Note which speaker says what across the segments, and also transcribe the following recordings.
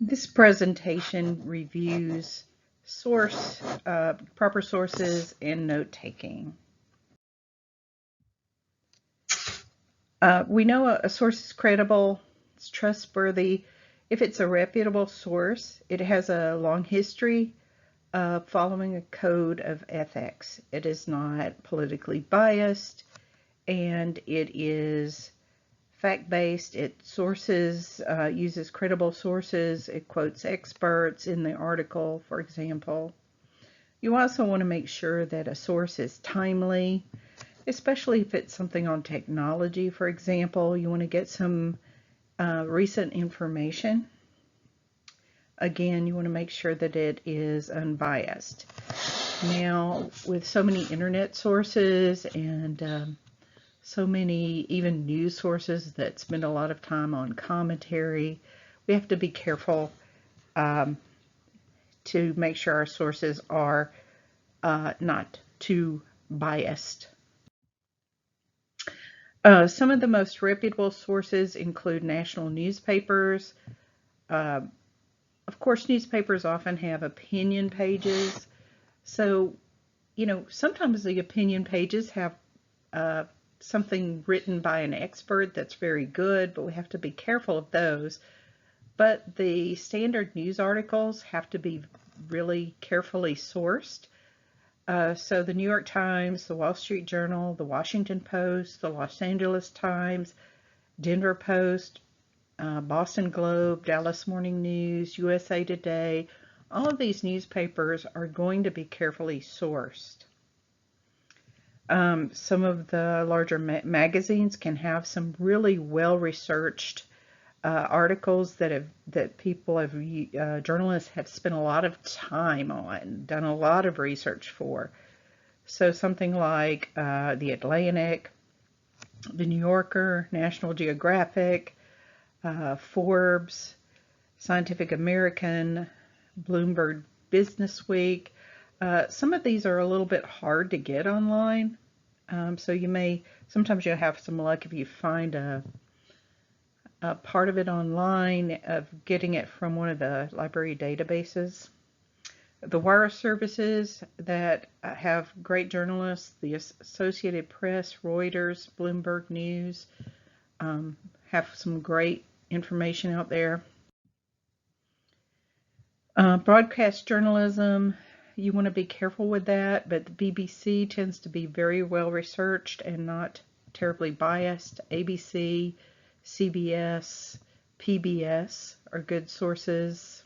Speaker 1: This presentation reviews proper sources and note-taking. We know a source is credible, it's trustworthy, if it's a reputable source. It has a long history of following a code of ethics. It is not politically biased, and it is fact-based. It uses credible sources. It quotes experts in the article, for example. You also want to make sure that a source is timely, especially if it's something on technology, for example. You want to get some recent information. Again, you want to make sure that it is unbiased. Now, with so many internet sources and so many even news sources that spend a lot of time on commentary, we have to be careful to make sure our sources are not too biased. Some of the most reputable sources include national newspapers. Of course, newspapers often have opinion pages. So, sometimes the opinion pages have something written by an expert that's very good, but we have to be careful of those. But the standard news articles have to be really carefully sourced. So the New York Times, the Wall Street Journal, the Washington Post, the Los Angeles Times, Denver Post, Boston Globe, Dallas Morning News, USA Today, all of these newspapers are going to be carefully sourced. Some of the larger magazines can have some really well-researched articles that journalists have spent a lot of time on, done a lot of research for. So something like The Atlantic, The New Yorker, National Geographic, Forbes, Scientific American, Bloomberg Businessweek. Some of these are a little bit hard to get online. So sometimes you'll have some luck if you find a part of it online, of getting it from one of the library databases. The wire services that have great journalists, the Associated Press, Reuters, Bloomberg News, have some great information out there. Broadcast journalism, you want to be careful with that, but the BBC tends to be very well researched and not terribly biased. ABC, CBS, PBS are good sources.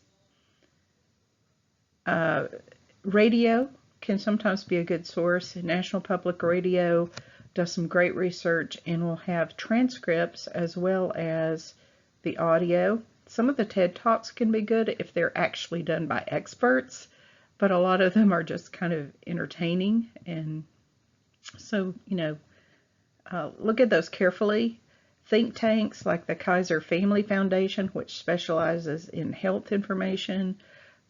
Speaker 1: Radio can sometimes be a good source. National Public Radio does some great research and will have transcripts as well as the audio. Some of the TED Talks can be good if they're actually done by experts, but a lot of them are just kind of entertaining. And so, look at those carefully. Think tanks like the Kaiser Family Foundation, which specializes in health information,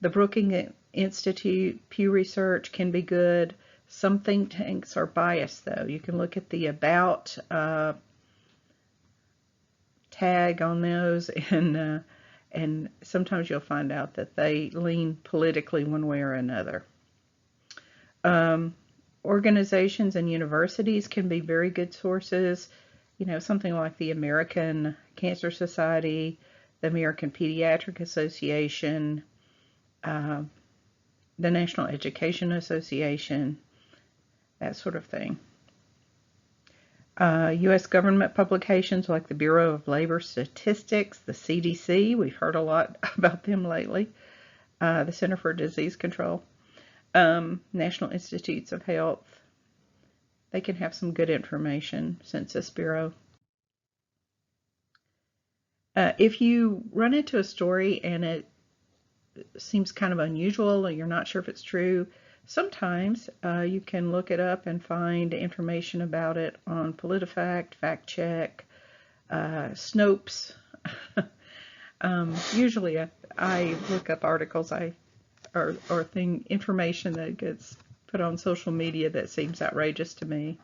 Speaker 1: the Brookings Institute, Pew Research can be good. Some think tanks are biased, though. You can look at the About tag on those, and sometimes you'll find out that they lean politically one way or another. Organizations and universities can be very good sources. Something like the American Cancer Society, the American Pediatric Association, the National Education Association, that sort of thing. U.S. government publications like the Bureau of Labor Statistics, the CDC, we've heard a lot about them lately, the Center for Disease Control, National Institutes of Health, they can have some good information, Census Bureau. If you run into a story and it seems kind of unusual or you're not sure if it's true, sometimes you can look it up and find information about it on PolitiFact, FactCheck, Snopes. Usually I look up articles or information that gets put on social media that seems outrageous to me,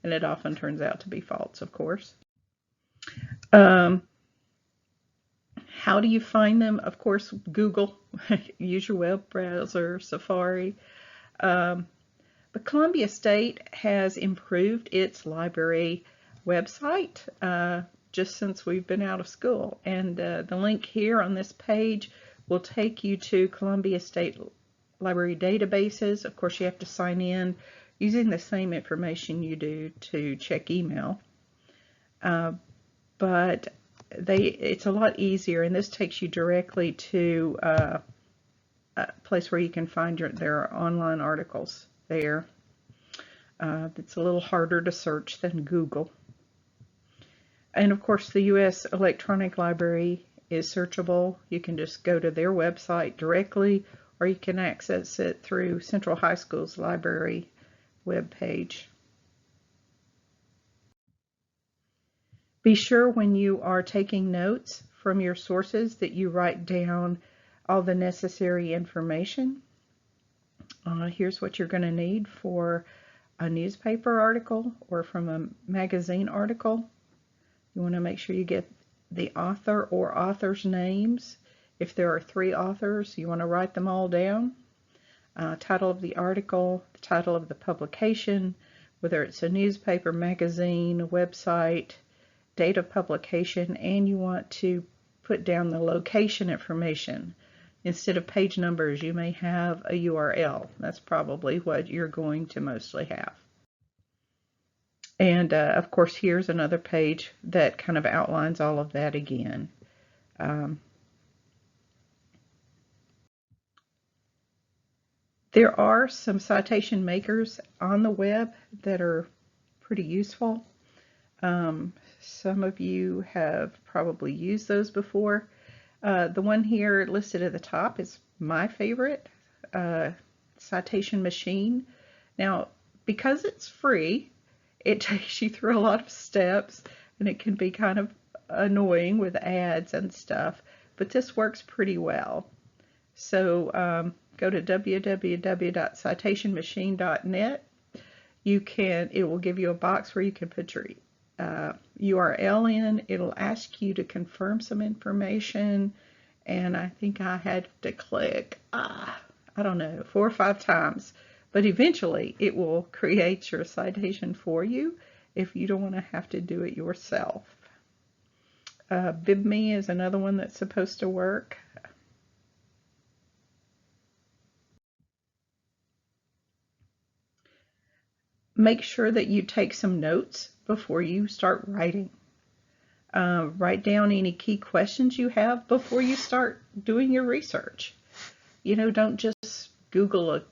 Speaker 1: and it often turns out to be false, of course. How do you find them? Of course, Google. Use your web browser, Safari. Um, but Columbia State has improved its library website just since we've been out of school. And the link here on this page will take you to Columbia State Library databases. Of course, you have to sign in using the same information you do to check email. But it's a lot easier, and this takes you directly to a place where you can find their online articles there. It's a little harder to search than Google. And of course, the U.S. Electronic Library is searchable. You can just go to their website directly, or you can access it through Central High School's library webpage. Be sure when you are taking notes from your sources that you write down all the necessary information. Here's what you're going to need for a newspaper article or from a magazine article. You want to make sure you get the author or authors' names. If there are 3 authors, you want to write them all down. Title of the article, the title of the publication, whether it's a newspaper, magazine, a website, date of publication, and you want to put down the location information. Instead of page numbers, you may have a URL. That's probably what you're going to mostly have. And of course, here's another page that kind of outlines all of that again. There are some citation makers on the web that are pretty useful. Some of you have probably used those before. The one here listed at the top is my favorite, Citation Machine. Now, because it's free, it takes you through a lot of steps, and it can be kind of annoying with ads and stuff, but this works pretty well. So go to www.citationmachine.net. It will give you a box where you can put your URL in. It'll ask you to confirm some information, and I think I had to click, I don't know, 4 or 5 times. But eventually it will create your citation for you if you don't want to have to do it yourself. BibMe is another one that's supposed to work. Make sure that you take some notes before you start writing. Write down any key questions you have before you start doing your research. Don't just Google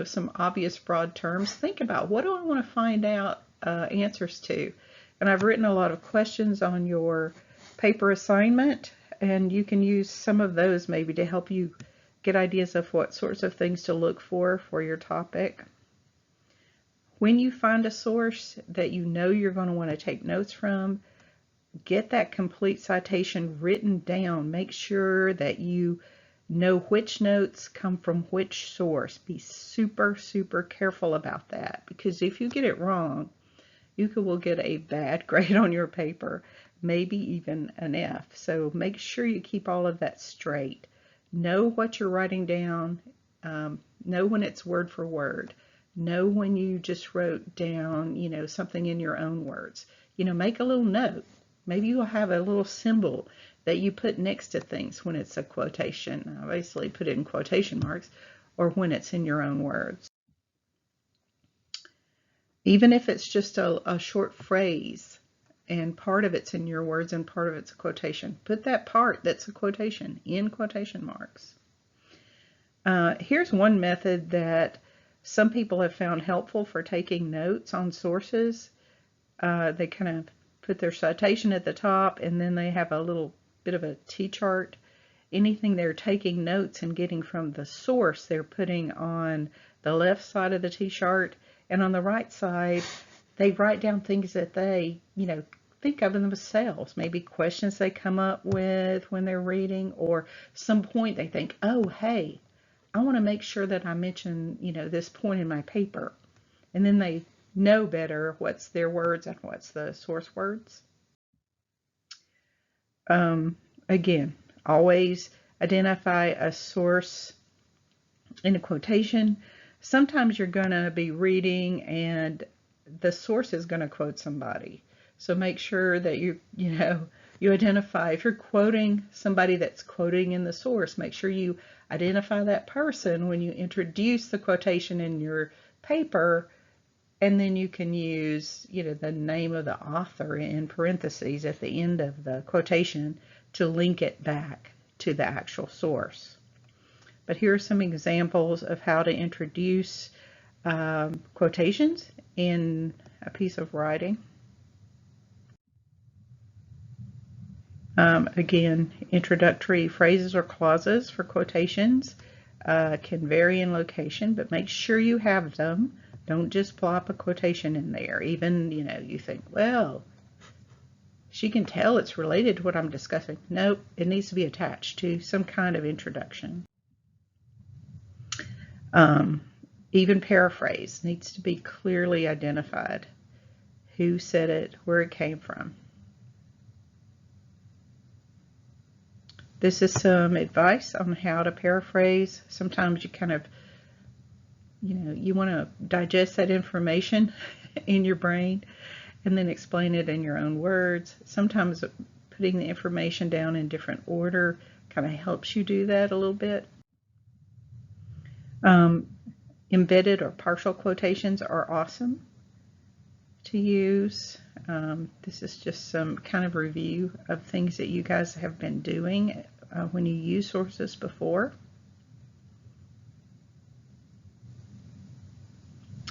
Speaker 1: some obvious broad terms. Think about, what do I want to find out answers to? And I've written a lot of questions on your paper assignment, and you can use some of those maybe to help you get ideas of what sorts of things to look for your topic. When you find a source that you know you're going to want to take notes from, get that complete citation written down. Make sure that you know which notes come from which source. Be super, super careful about that, because if you get it wrong, you will get a bad grade on your paper, maybe even an F. So make sure you keep all of that straight. Know what you're writing down. Know when it's word for word. Know when you just wrote down, something in your own words. Make a little note. Maybe you'll have a little symbol that you put next to things when it's a quotation. Obviously put it in quotation marks, or when it's in your own words. Even if it's just a short phrase and part of it's in your words and part of it's a quotation, put that part that's a quotation in quotation marks. Here's one method that some people have found helpful for taking notes on sources. They kind of put their citation at the top, and then they have a little bit of a T-chart. Anything they're taking notes and getting from the source, they're putting on the left side of the T-chart, and on the right side, they write down things that they, think of themselves. Maybe questions they come up with when they're reading, or some point they think, oh, hey, I want to make sure that I mention, this point in my paper. And then they know better what's their words and what's the source words. Again, Always identify a source in a quotation. Sometimes you're going to be reading and the source is going to quote somebody. So make sure that you identify, if you're quoting somebody that's quoting in the source, make sure you identify that person when you introduce the quotation in your paper, and then you can use, the name of the author in parentheses at the end of the quotation to link it back to the actual source. But here are some examples of how to introduce quotations in a piece of writing. Again, introductory phrases or clauses for quotations can vary in location, but make sure you have them. Don't just plop a quotation in there. Even, you think, well, she can tell it's related to what I'm discussing. Nope, it needs to be attached to some kind of introduction. Even paraphrase needs to be clearly identified. Who said it, where it came from. This is some advice on how to paraphrase. Sometimes you kind of, you want to digest that information in your brain and then explain it in your own words. Sometimes putting the information down in different order kind of helps you do that a little bit. Embedded or partial quotations are awesome to use. This is just some kind of review of things that you guys have been doing when you use sources before.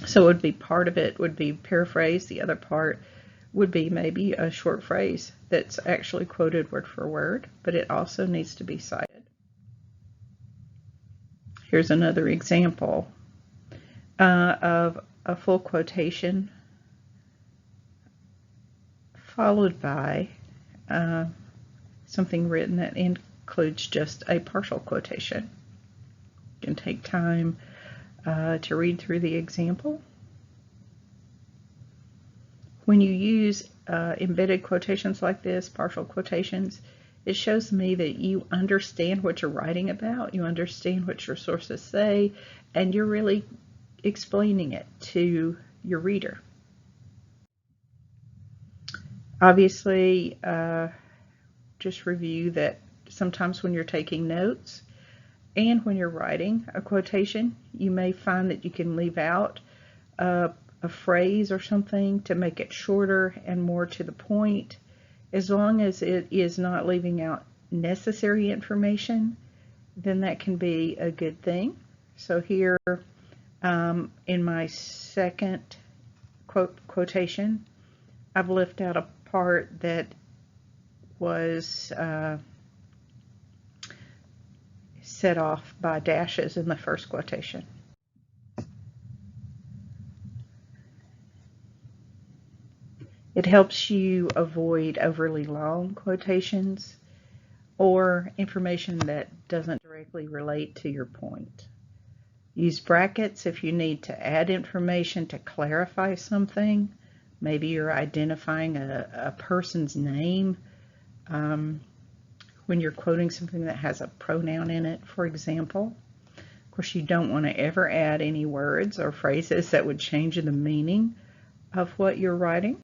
Speaker 1: So it would be, part of it would be paraphrase, the other part would be maybe a short phrase that's actually quoted word for word, but it also needs to be cited. Here's another example of a full quotation followed by something written that includes just a partial quotation. You can take time to read through the example. When you use embedded quotations like this, partial quotations, it shows me that you understand what you're writing about, you understand what your sources say, and you're really explaining it to your reader. Obviously, just review that sometimes when you're taking notes and when you're writing a quotation, you may find that you can leave out a phrase or something to make it shorter and more to the point. As long as it is not leaving out necessary information, then that can be a good thing. So here in my second quotation, I've left out a part that was set off by dashes in the first quotation. It helps you avoid overly long quotations or information that doesn't directly relate to your point. Use brackets if you need to add information to clarify something. Maybe you're identifying a person's name when you're quoting something that has a pronoun in it, for example. Of course, you don't want to ever add any words or phrases that would change the meaning of what you're writing.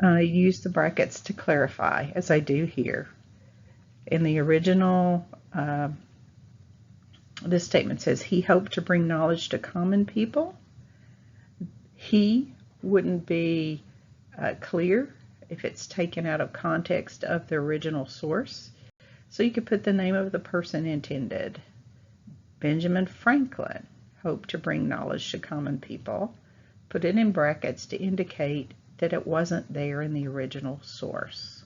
Speaker 1: Use the brackets to clarify, as I do here. In the original, this statement says, he hoped to bring knowledge to common people. He wouldn't be clear if it's taken out of context of the original source. So you could put the name of the person intended. Benjamin Franklin hoped to bring knowledge to common people. Put it in brackets to indicate that it wasn't there in the original source.